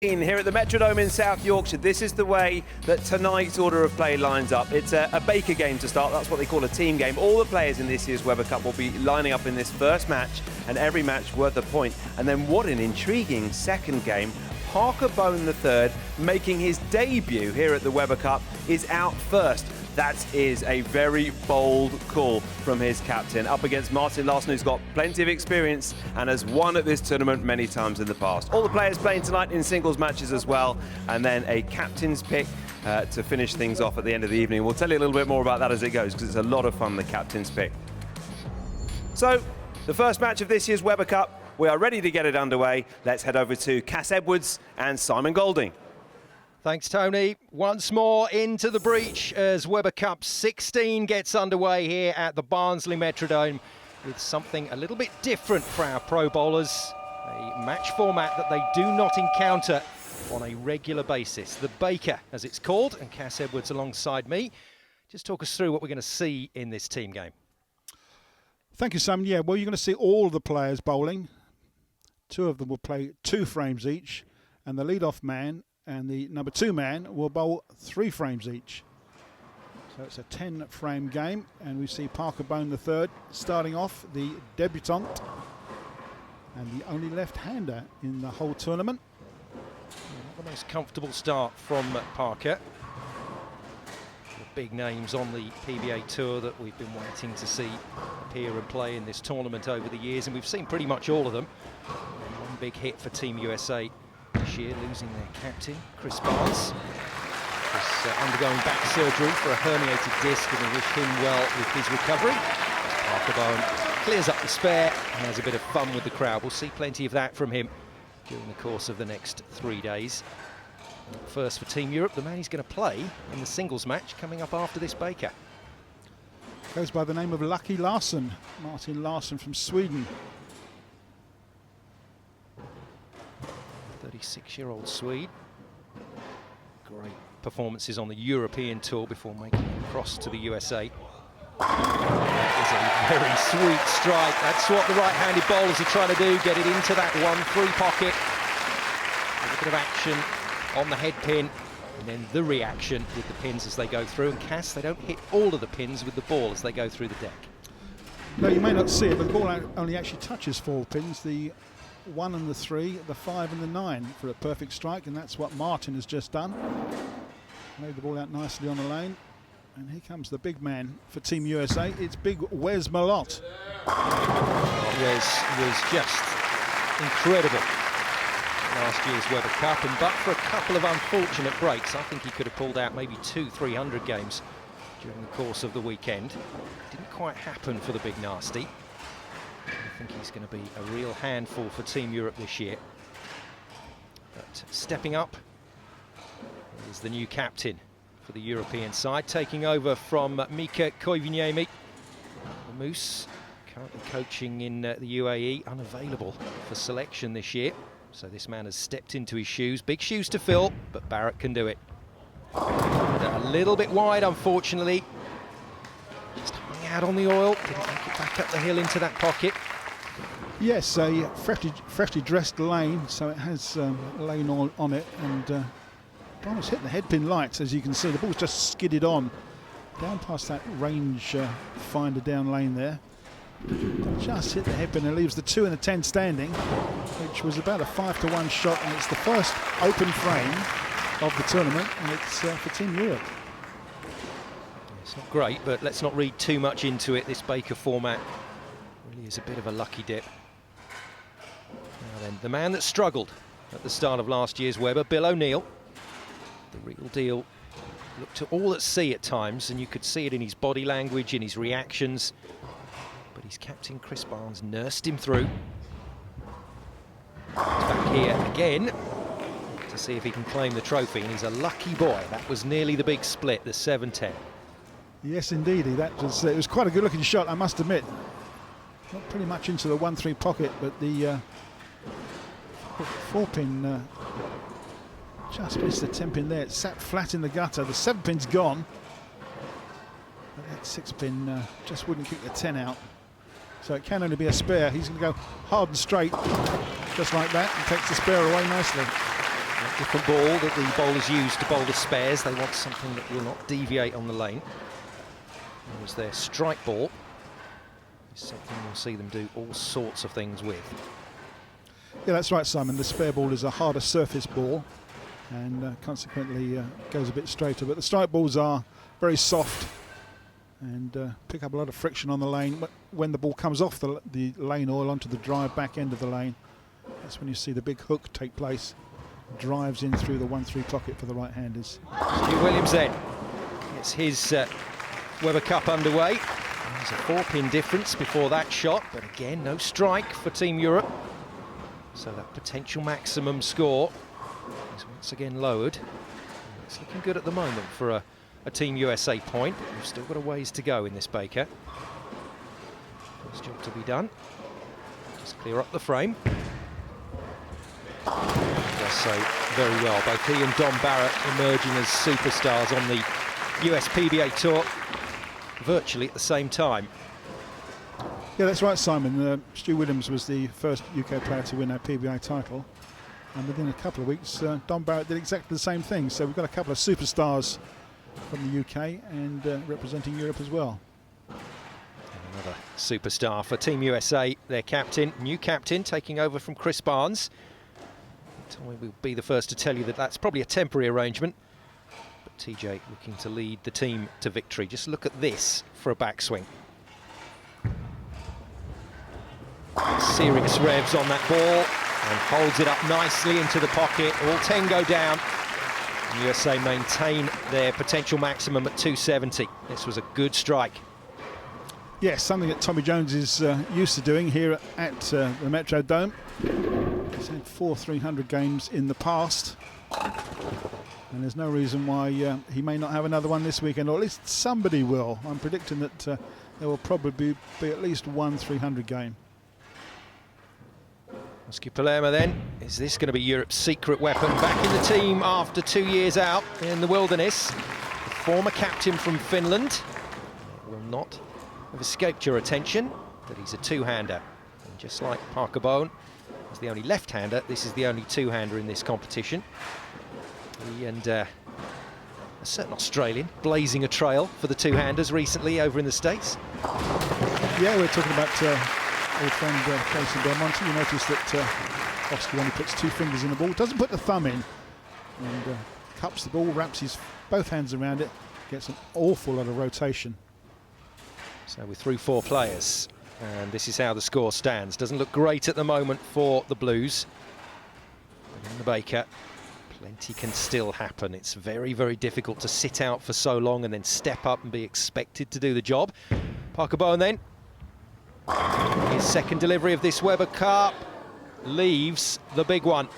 Here at the Metrodome in South Yorkshire, this is the way that tonight's order of play lines up. It's a Baker game to start. That's what they call a team game. All the players in this year's Webber Cup will be lining up in this first match, and every match worth a point. And then what an intriguing second game. Parker Bone III, making his debut here at the Webber Cup, is out first. That is a very bold call from his captain, up against Martin Larsson, who's got plenty of experience and has won at this tournament many times in the past. All the players playing tonight in singles matches as well, and then a captain's pick to finish things off at the end of the evening. We'll tell you a little bit more about that as it goes, because it's a lot of fun, the captain's pick. So, the first match of this year's Webber Cup, we are ready to get it underway. Let's head over to Cass Edwards and Simon Golding. Thanks, Tony. Once more into the breach as Webber Cup 16 gets underway here at the Barnsley Metrodome with something a little bit different for our pro bowlers, a match format that they do not encounter on a regular basis. The Baker, as it's called, and Cass Edwards alongside me. Just talk us through what we're going to see in this team game. Thank you, Simon. Yeah, well, you're going to see all of the players bowling. Two of them will play 2 frames each, and the lead-off man and the number 2 man will bowl 3 frames each. So it's a 10-frame game, and we see Parker Bone III starting off, the debutant and the only left-hander in the whole tournament. Not the most comfortable start from Parker. The big names on the PBA tour that we've been waiting to see appear and play in this tournament over the years, and we've seen pretty much all of them. And one big hit for Team USA this year, losing their captain, Chris Barnes. He's undergoing back surgery for a herniated disc, and we wish him well with his recovery. Parker Bone clears up the spare and has a bit of fun with the crowd. We'll see plenty of that from him during the course of the next 3 days. First for Team Europe, the man he's going to play in the singles match coming up after this Baker. Goes by the name of Lucky Larsson, Martin Larsson from Sweden. 36-year-old Swede. Great performances on the European tour before making it across to the USA. That is a very sweet strike. That's what the right-handed bowlers are trying to do, get it into that 1-3 pocket. A little bit of action on the head pin, and then the reaction with the pins as they go through. And Cass, they don't hit all of the pins with the ball as they go through the deck. No, you may not see it, but the ball only actually touches 4 pins, the 1 and the 3, the 5 and the 9 for a perfect strike, and that's what Martin has just done. Laid the ball out nicely on the lane, and here comes the big man for Team USA. It's big Wes Malott. Wes was just incredible last year's Webber Cup, and but for a couple of unfortunate breaks, I think he could have pulled out maybe 200-300 games during the course of the weekend. Didn't quite happen for the big nasty. I think he's going to be a real handful for Team Europe this year. But stepping up is the new captain for the European side, taking over from Mika Koivuniemi. The Moose, currently coaching in the UAE, unavailable for selection this year. So this man has stepped into his shoes. Big shoes to fill, but Barrett can do it. A little bit wide, unfortunately. Just hung out on the oil, didn't make it back up the hill into that pocket. Yes, a freshly dressed lane, so it has lane oil on it, and Barnes hit the headpin lights, as you can see. The ball's just skidded on down past that range finder down lane there. Just hit the headpin and leaves the 2 and the 10 standing, which was about a 5-1 shot, and it's the first open frame of the tournament, and it's for Team Europe. It's not great, but let's not read too much into it. This Baker format really is a bit of a lucky dip. Now then, the man that struggled at the start of last year's Webber, Bill O'Neill, the real deal, looked to all at sea at times, and you could see it in his body language, in his reactions. But his captain, Chris Barnes, nursed him through. He's back here again to see if he can claim the trophy, and he's a lucky boy. That was nearly the big split, the 7-10. Yes, indeed. It was quite a good-looking shot, I must admit. Not pretty much into the 1-3 pocket, but the 4-pin just missed the 10-pin there. It sat flat in the gutter. The 7-pin's gone. But that 6-pin just wouldn't kick the 10 out. So it can only be a spare. He's going to go hard and straight, just like that, and takes the spare away nicely. A different ball that the bowlers use to bowl the spares. They want something that will not deviate on the lane. Whereas their strike ball is something we'll see them do all sorts of things with. Yeah, that's right, Simon. The spare ball is a harder surface ball and consequently goes a bit straighter. But the strike balls are very soft and pick up a lot of friction on the lane. But when the ball comes off the lane or onto the dry back end of the lane, that's when you see the big hook take place. Drives in through the 1-3 pocket for the right-handers. Stu Williams then gets his Weber Cup underway. There's a 4-pin difference before that shot, but again, no strike for Team Europe. So that potential maximum score is once again lowered. It's looking good at the moment for a Team USA point, but we've still got a ways to go in this Baker. First job to be done. Just clear up the frame. Does so very well. Both he and Don Barrett emerging as superstars on the US PBA Tour virtually at the same time. Yeah, that's right, Simon. Stu Williams was the first UK player to win a PBA title, and within a couple of weeks Don Barrett did exactly the same thing. So we've got a couple of superstars from the UK and representing Europe as well. Another superstar for Team USA, their captain, new captain, taking over from Chris Barnes. Tommy will be the first to tell you that that's probably a temporary arrangement. But TJ looking to lead the team to victory. Just look at this for a backswing. Serious revs on that ball and holds it up nicely into the pocket. All 10 go down. And USA maintain their potential maximum at 270. This was a good strike. Yes, something that Tommy Jones is used to doing here at the Metrodome. He's had 4 300 games in the past, and there's no reason why he may not have another one this weekend, or at least somebody will. I'm predicting that there will probably be at least 1 300 game. Oski Palermo then, is this going to be Europe's secret weapon? Back in the team after 2 years out in the wilderness. The former captain from Finland will not have escaped your attention, that he's a two-hander. And just like Parker Bowen is the only left-hander, this is the only two-hander in this competition. He and a certain Australian blazing a trail for the two-handers recently over in the States. Yeah, we're talking about old friend Casey Belmonte. You notice that Oski only puts 2 fingers in the ball, doesn't put the thumb in, and cups the ball, wraps his both hands around it, gets an awful lot of rotation. So we're through 4 players, and this is how the score stands. Doesn't look great at the moment for the Blues. But in the Baker, plenty can still happen. It's very, very difficult to sit out for so long and then step up and be expected to do the job. Parker Bowen then. His second delivery of this Weber Cup leaves the big one,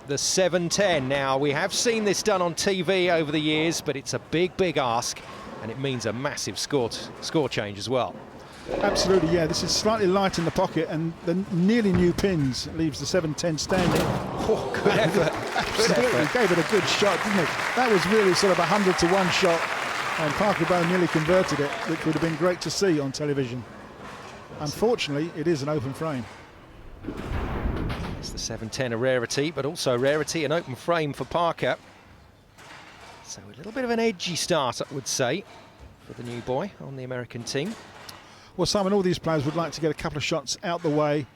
the 7-10. Now, we have seen this done on TV over the years, but it's a big, big ask, and it means a massive score change as well. Absolutely, yeah. This is slightly light in the pocket, and the nearly new pins leaves the 7-10 standing. Oh, good effort. Absolutely, gave it a good shot, didn't it? That was really sort of a 100-to-1 shot, and Parker Bowen nearly converted it, which would have been great to see on television. Unfortunately, it is an open frame. It's the 7-10 a rarity, but also rarity an open frame for Parker. So a little bit of an edgy start, I would say, for the new boy on the American team. Well, Simon, all these players would like to get a couple of shots out the way,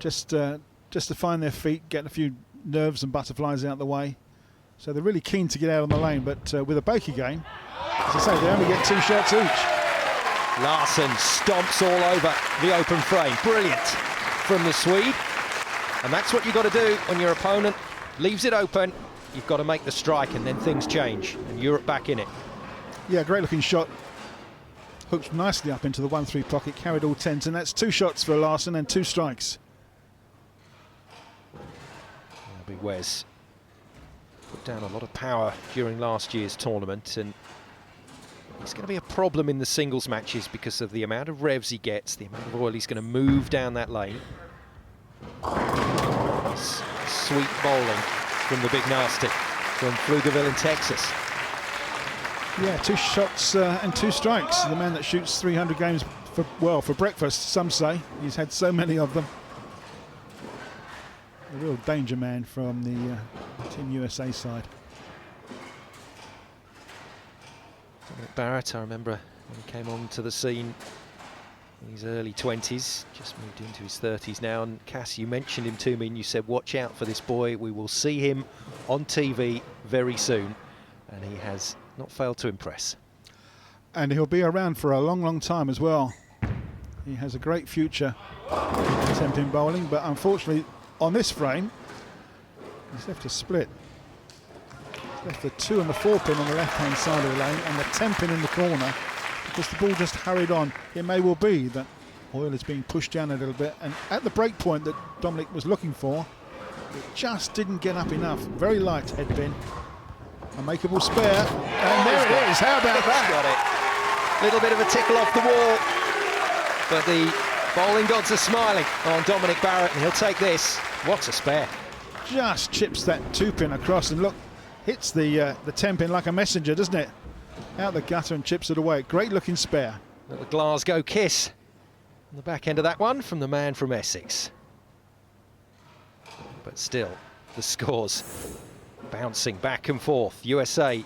just to find their feet, get a few nerves and butterflies out the way. So they're really keen to get out on the lane, but with a Baker game, as I say, they only get 2 shots each. Larsson stomps all over the open frame. Brilliant from the Swede. And that's what you've got to do when your opponent leaves it open. You've got to make the strike, and then things change. And Europe back in it. Yeah, great looking shot. Hooked nicely up into the 1-3 pocket, carried all 10s, and that's 2 shots for Larsson and 2 strikes. That'll be Wes. Put down a lot of power during last year's tournament, and it's going to be a problem in the singles matches because of the amount of revs he gets, the amount of oil he's going to move down that lane. Sweet bowling from the big nasty from Pflugerville in Texas. Yeah, 2 shots and 2 strikes. The man that shoots 300 games for breakfast, some say. He's had so many of them. A real danger man from the Team USA side. Dominic Barrett, I remember when he came onto the scene in his early 20s, just moved into his 30s now. And Cass, you mentioned him to me and you said, watch out for this boy. We will see him on TV very soon. And he has not failed to impress. And he'll be around for a long, long time as well. He has a great future in 10-pin bowling, but unfortunately on this frame, he's left a split. He's left the 2 and the 4 pin on the left-hand side of the lane and the 10 pin in the corner, because the ball just hurried on. It may well be that Oil is being pushed down a little bit, and at the break point that Dominic was looking for, it just didn't get up enough. Very light head pin. A makeable spare, and there it is. How about that? Got it. Little bit of a tickle off the wall, but the bowling gods are smiling on Dominic Barrett, and he'll take this. What a spare. Just chips that 2 pin across, and look, hits the 10 pin like a messenger, doesn't it? Out the gutter and chips it away. Great looking spare. Little Glasgow kiss on the back end of that one from the man from Essex. But still, the scores bouncing back and forth. USA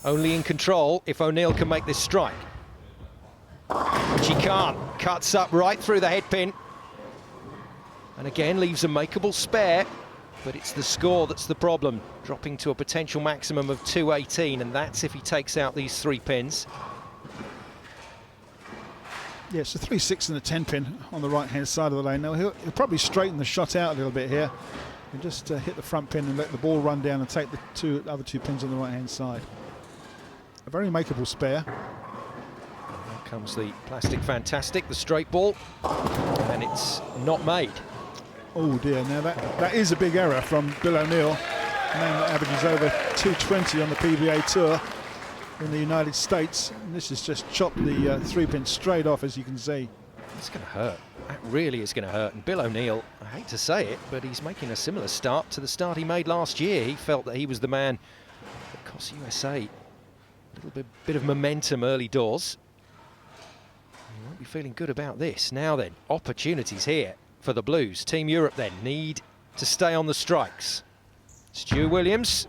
only in control if O'Neill can make this strike. Which he can't. Cuts up right through the head pin. And again leaves a makeable spare, but it's the score that's the problem. Dropping to a potential maximum of 218, and that's if he takes out these 3 pins. Yeah, it's a 3-6 and a 10 pin on the right hand side of the lane. Now he'll probably straighten the shot out a little bit here and just hit the front pin and let the ball run down and take the other 2 pins on the right hand side. A very makeable spare. Here comes the plastic fantastic, the straight ball, and it's not made. Oh dear, now that is a big error from Bill O'Neill, a man that averages over 220 on the PBA Tour in the United States. And this has just chopped the 3 pin straight off, as you can see. It's going to hurt. That really is going to hurt. And Bill O'Neill, I hate to say it, but he's making a similar start to the start he made last year. He felt that he was the man that cost USA a little bit of momentum early doors. He won't be feeling good about this. Now then, opportunities here for the Blues. Team Europe then need to stay on the strikes. Stu Williams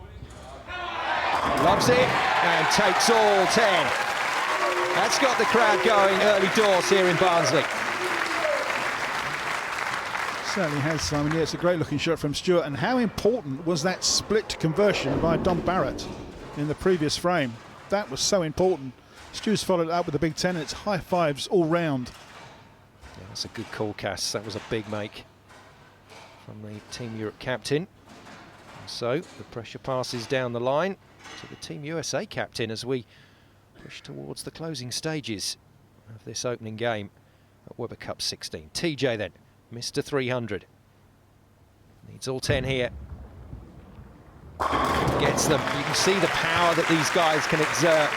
loves it and takes all 10. That's got the crowd going early doors here in Barnsley. Certainly has, Simon. Yeah, it's a great looking shot from Stuart. And how important was that split conversion by Dom Barrett in the previous frame? That was so important. Stu's followed it up with a big 10, and it's high fives all round. Yeah, that's a good call, Cass. That was a big make from the Team Europe captain. And so the pressure passes down the line to the Team USA captain as we push towards the closing stages of this opening game at Weber Cup 16. TJ then, Mr. 300. Needs all 10 here. Gets them. You can see the power that these guys can exert.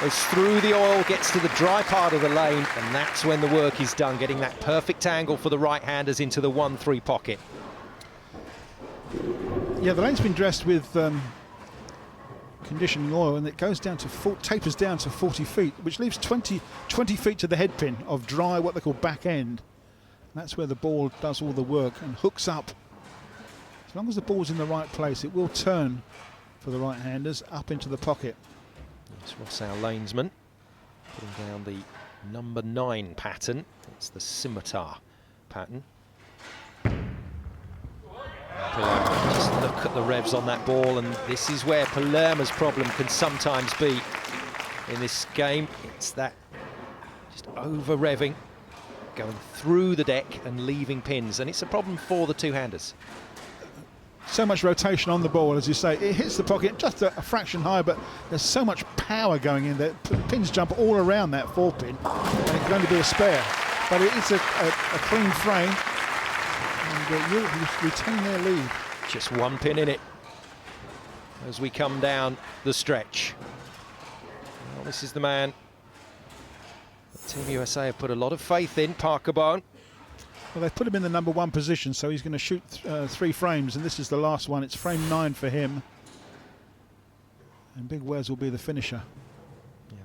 Goes through the oil, gets to the dry part of the lane, and that's when the work is done, getting that perfect angle for the right-handers into the 1-3 pocket. Yeah, the lane's been dressed with conditioning oil, and it goes down to tapers down to 40 feet, which leaves 20 feet to the head pin of dry, what they call back end. And that's where the ball does all the work and hooks up. As long as the ball's in the right place, it will turn for the right-handers up into the pocket. It's Ross, our lanesman, putting down the number 9 pattern. It's the scimitar pattern. Palermo, just look at the revs on that ball, and this is where Palermo's problem can sometimes be in this game. It's that just over-revving, going through the deck and leaving pins, and it's a problem for the two-handers. So much rotation on the ball, as you say. It hits the pocket just a fraction high, but there's so much power going in there. Pins jump all around that 4 pin, and it can only be a spare. But it's a clean frame, and Europe retain their lead. Just 1 pin in it as we come down the stretch. Well, this is the man that Team USA have put a lot of faith in, Parker Bone. Well, they've put him in the number 1 position, so he's going to shoot 3 frames, and this is the last one. It's frame 9 for him. And Big Wes will be the finisher. Yeah,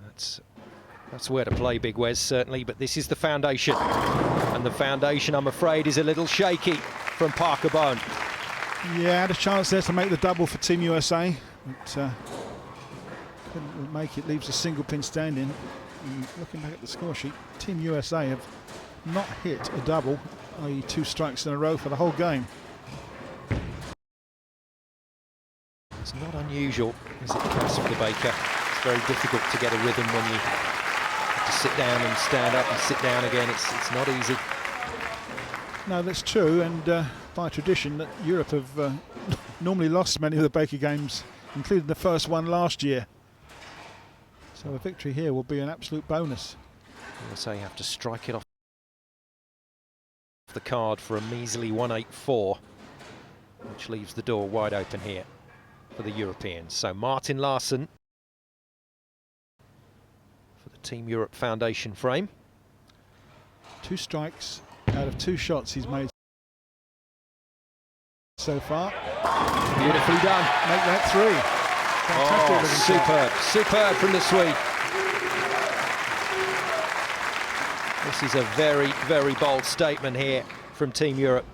that's where to play, Big Wes, certainly, but this is the foundation. And the foundation, I'm afraid, is a little shaky from Parker Bone. Yeah, had a chance there to make the double for Team USA, but couldn't make it. Leaves a single pin standing. And looking back at the score sheet, Team USA have not hit a double, i.e. 2 strikes in a row for the whole game. It's not unusual, is it, Cass, for the Baker? It's very difficult to get a rhythm when you have to sit down and stand up and sit down again. It's not easy. No, that's true, and by tradition, that Europe have normally lost many of the Baker games, including the first one last year. So a victory here will be an absolute bonus. USA have to strike it off the card for a measly 184, which leaves the door wide open here for the Europeans. So Martin Larsson for the Team Europe Foundation frame. 2 strikes out of 2 shots he's made so far. Beautifully done. Make that 3. Fantastic. Superb from the Swede. This is a very, very bold statement here from Team Europe.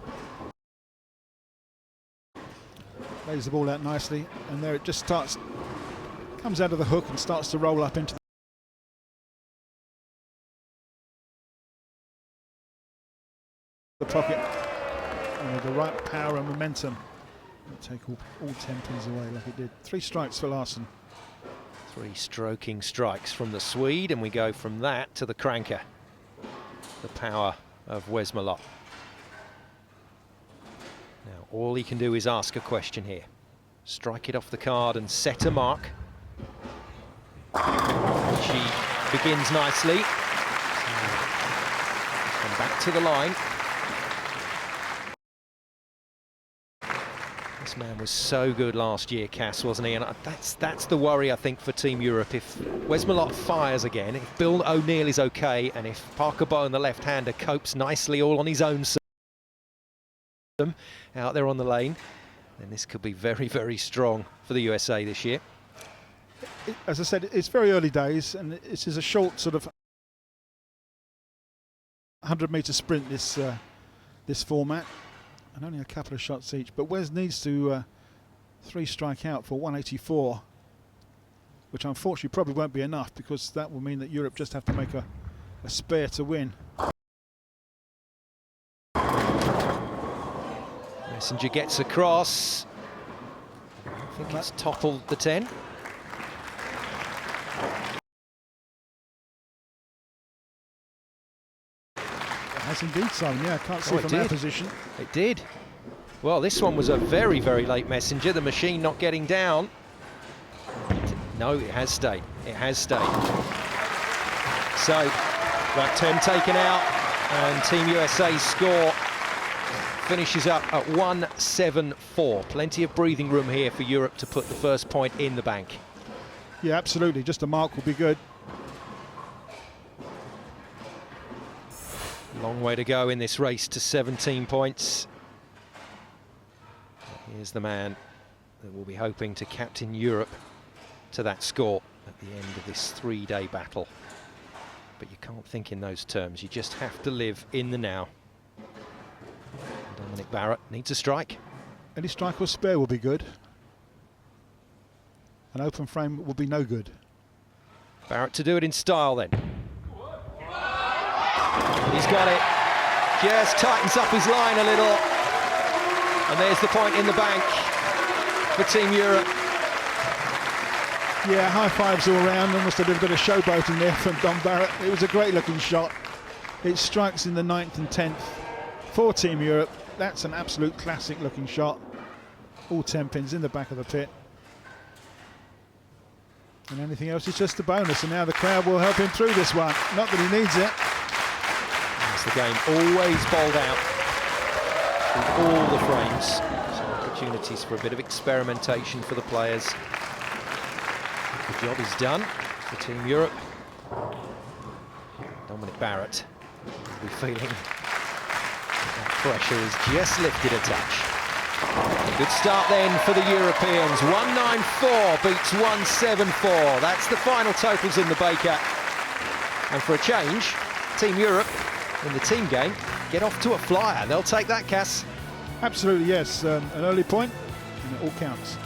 Lays the ball out nicely, and there it just starts, comes out of the hook and starts to roll up into the pocket. And with the right power and momentum, it'll take all 10 pins away like it did. 3 strikes for Larsson. 3 stroking strikes from the Swede, and we go from that to the cranker. The power of Wesmolot. Now all he can do is ask a question here. Strike it off the card and set a mark. She begins nicely. Come back to the line. This man was so good last year, Cass, wasn't he? And that's the worry, I think, for Team Europe. If Wesmolot fires again, if Bill O'Neill is okay, and if Parker Bowen, the left-hander, copes nicely all on his own out there on the lane, then this could be very, very strong for the USA this year. As I said, it's very early days, and this is a short sort of 100-metre sprint, this format. And only a couple of shots each, but Wes needs to 3 strike out for 184, which unfortunately probably won't be enough, because that will mean that Europe just have to make a spare to win. Messenger gets across. I think it's toppled the 10. Has indeed, Simon. Yeah, I can't see from that position. It did. Well, this one was a very, very late Messenger. The machine not getting down. No, it has stayed. It has stayed. So, that 10 taken out, and Team USA's score finishes up at 174. Plenty of breathing room here for Europe to put the first point in the bank. Yeah, absolutely. Just a mark will be good. Long way to go in this race to 17 points. Here's the man that will be hoping to captain Europe to that score at the end of this 3-day battle. But you can't think in those terms. You just have to live in the now. Dominic Barrett needs a strike. Any strike or spare will be good. An open frame will be no good. Barrett to do it in style then. He's got it. Just tightens up his line a little. And there's the point in the bank for Team Europe. Yeah, high fives all round. Almost a little bit of showboating there from Dom Barrett. It was a great looking shot. It strikes in the 9th and 10th for Team Europe. That's an absolute classic looking shot. All 10 pins in the back of the pit. And anything else is just a bonus. And now the crowd will help him through this one. Not that he needs it. The game always bowled out with all the frames. Some opportunities for a bit of experimentation for the players. The job is done for Team Europe. Dominic Barrett will be feeling that pressure is just lifted a touch. A good start then for the Europeans. 194 beats 174. That's the final totals in the Baker. And for a change, Team Europe in the team game get off to a flyer. They'll take that, Cass. Absolutely, yes. An early point, and it all counts.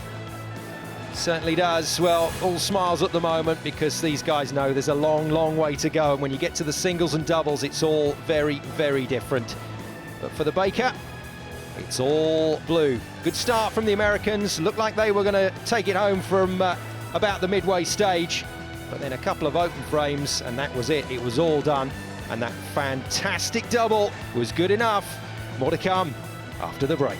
Certainly does. Well, all smiles at the moment because these guys know there's a long, long way to go. And when you get to the singles and doubles, it's all very, very different. But for the Baker, it's all blue. Good start from the Americans. Looked like they were going to take it home from about the midway stage. But then a couple of open frames, and that was it. It was all done. And that fantastic double was good enough. More to come after the break.